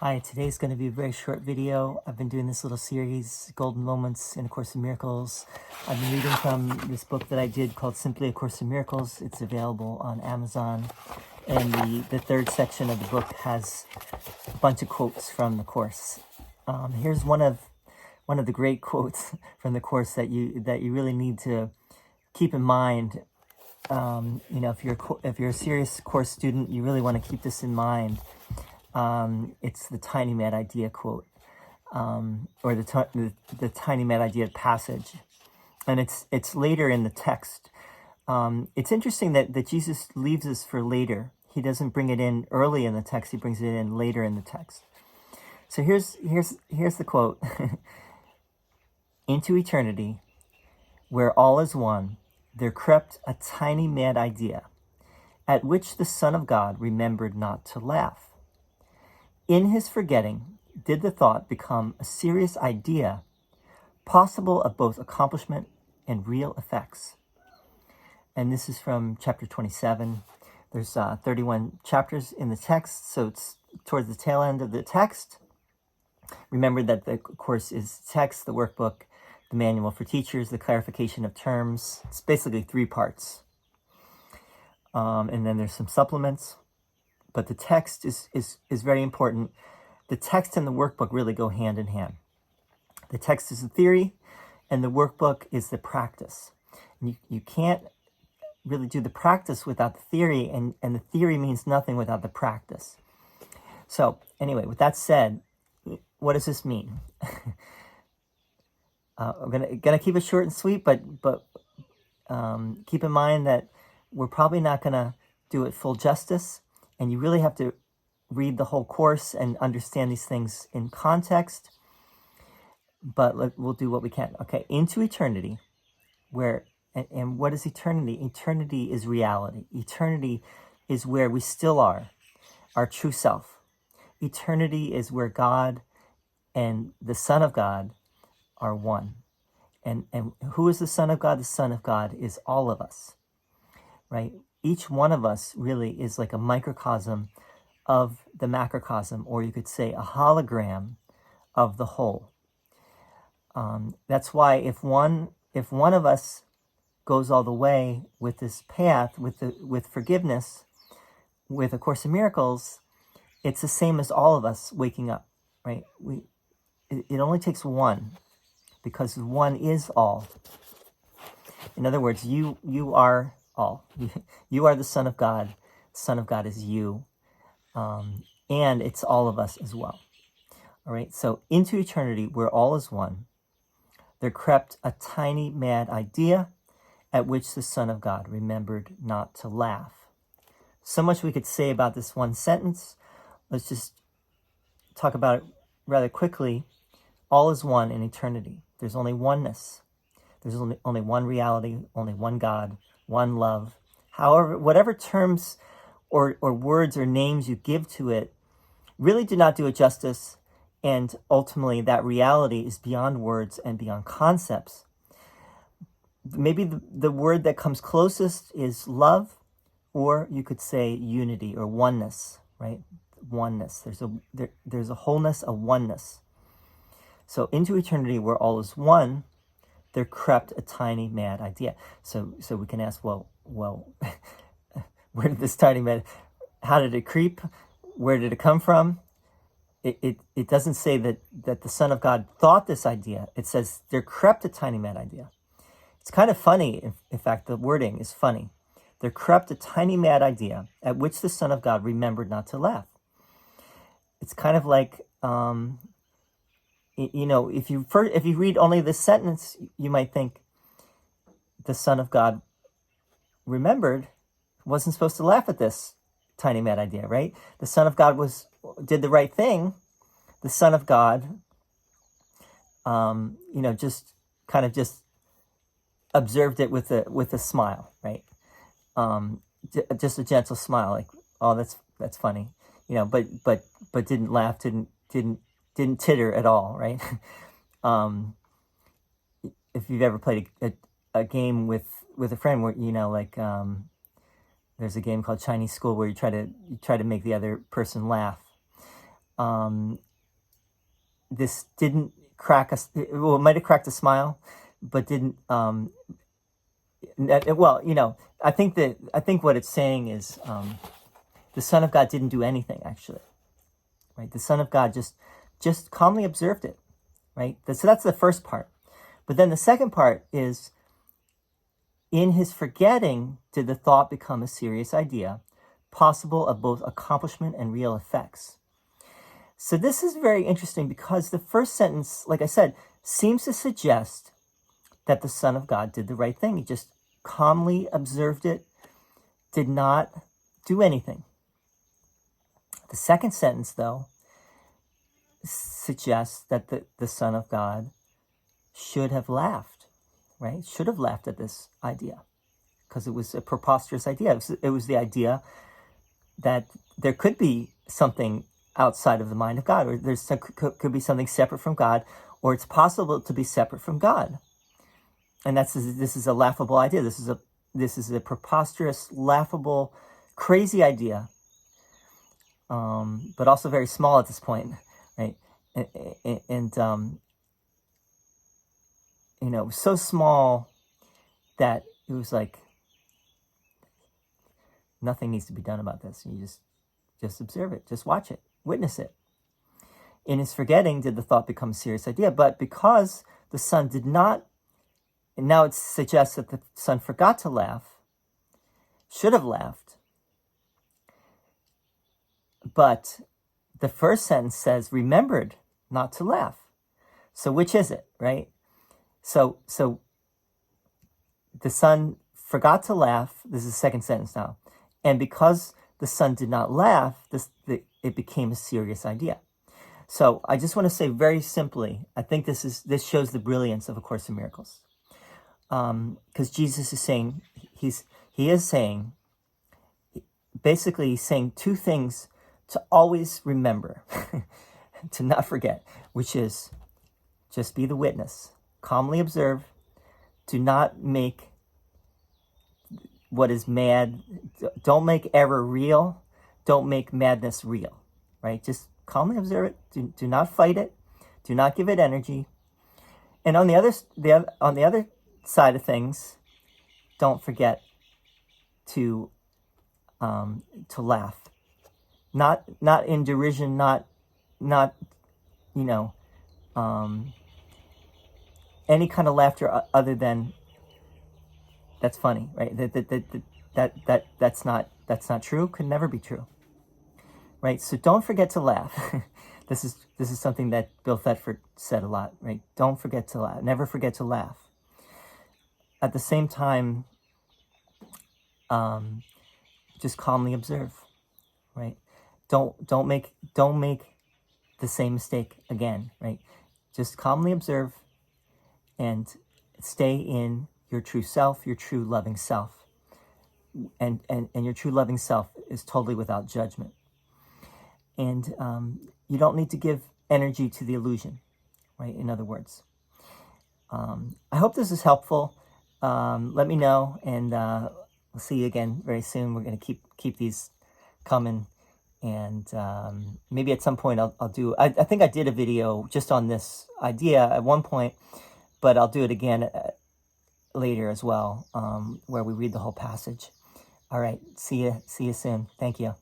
Hi, today's going to be a very short video. I've been doing this little series, Golden Moments in A Course in Miracles. I've been reading from this book that I did called Simply A Course in Miracles. It's available on Amazon. And the third section of the book has a bunch of quotes from the Course. Here's one of the great quotes from the Course that you really need to keep in mind. If you're a serious Course student, you really want to keep this in mind. It's the Tiny Mad Idea quote, or the Tiny Mad Idea passage, and it's later in the text. It's interesting that Jesus leaves this for later. He doesn't bring it in early in the text. He brings it in later in the text. So here's the quote: "Into eternity, where all is one, there crept a tiny mad idea, at which the Son of God remembered not to laugh. In his forgetting, did the thought become a serious idea, possible of both accomplishment and real effects." And this is from chapter 27. There's 31 chapters in the text, so it's towards the tail end of the text. Remember that the Course is text, the workbook, the manual for teachers, the clarification of terms. It's basically 3 parts. And then there's some supplements. But the text is very important. The text and the workbook really go hand in hand. The text is the theory, and the workbook is the practice. And you can't really do the practice without the theory, and the theory means nothing without the practice. So anyway, with that said, what does this mean? I'm gonna keep it short and sweet, but keep in mind that we're probably not gonna do it full justice. And you really have to read the whole Course and understand these things in context. But we'll do what we can. Okay, into eternity, and what is eternity? Eternity is reality. Eternity is where we still are, our true self. Eternity is where God and the Son of God are one. And who is the Son of God? The Son of God is all of us, right? Each one of us really is like a microcosm of the macrocosm, or you could say a hologram of the whole. That's why if one of us goes all the way with this path, with forgiveness, with A Course in Miracles, it's the same as all of us waking up, right? It only takes one, because one is all. In other words, you are all. You are the Son of God. The Son of God is you. And it's all of us as well. All right. So into eternity, where all is one, there crept a tiny mad idea, at which the Son of God remembered not to laugh. So much we could say about this one sentence. Let's just talk about it rather quickly. All is one in eternity. There's only oneness. There's only one reality, only one God, one love. However, whatever terms or words or names you give to it really do not do it justice, and ultimately that reality is beyond words and beyond concepts. Maybe the word that comes closest is love, or you could say unity or oneness, right? Oneness. There's a wholeness, a oneness. So into eternity, where all is one, there crept a tiny mad idea. So we can ask, well, where did this tiny mad, how did it creep? Where did it come from? It doesn't say that the Son of God thought this idea. It says there crept a tiny mad idea. It's kind of funny. In fact, the wording is funny. There crept a tiny mad idea, at which the Son of God remembered not to laugh. It's kind of like, if you read only this sentence, you might think the Son of God wasn't supposed to laugh at this tiny mad idea, right? The Son of God did the right thing. The Son of God, just observed it with a smile, right? Just a gentle smile, like, oh, that's funny, but didn't laugh, didn't titter at all, right? If you've ever played a game with a friend where, there's a game called Chinese School where you try to make the other person laugh. this didn't crack us. Well, it might have cracked a smile, but didn't. Well, I think what it's saying is the Son of God didn't do anything actually, right? The Son of God just calmly observed it, right? So that's the first part. But then the second part is, in his forgetting did the thought become a serious idea, possible of both accomplishment and real effects. So this is very interesting because the first sentence, like I said, seems to suggest that the Son of God did the right thing. He just calmly observed it, did not do anything. The second sentence, though, suggests that the Son of God should have laughed, right? Should have laughed at this idea because it was a preposterous idea. It was the idea that there could be something outside of the mind of God, or could be something separate from God, or it's possible to be separate from God. And this is a laughable idea. This is a preposterous, laughable, crazy idea, but also very small at this point, right? And so small that it was like nothing needs to be done about this. You just observe it, just watch it, witness it. In his forgetting did the thought become a serious idea, but because the Son did not, and now it suggests that the Son forgot to laugh, should have laughed. But the first sentence says, remembered not to laugh. So which is it, right? So the Son forgot to laugh. This is the second sentence now. And because the Son did not laugh, it became a serious idea. So I just want to say very simply, I think this shows the brilliance of A Course in Miracles. Because Jesus is saying, he's saying two things to always remember, to not forget, which is just be the witness, calmly observe, do not make what is mad, don't make error real, don't make madness real, right? Just calmly observe it, do not fight it, do not give it energy. And on the other side of things, don't forget to laugh, not in derision, not any kind of laughter other than that's funny, right? That's not true. Could never be true, right? So don't forget to laugh. This is something that Bill Thetford said a lot, right? Don't forget to laugh. Never forget to laugh. At the same time, just calmly observe, right? Don't make the same mistake again, right? Just calmly observe and stay in your true self, your true loving self. And your true loving self is totally without judgment. And you don't need to give energy to the illusion, right? In other words. I hope this is helpful. Let me know, and we'll see you again very soon. We're going to keep these coming. And maybe at some point I'll do, I think I did a video just on this idea at one point, but I'll do it again later as well, where we read the whole passage. All right, see you soon. Thank you.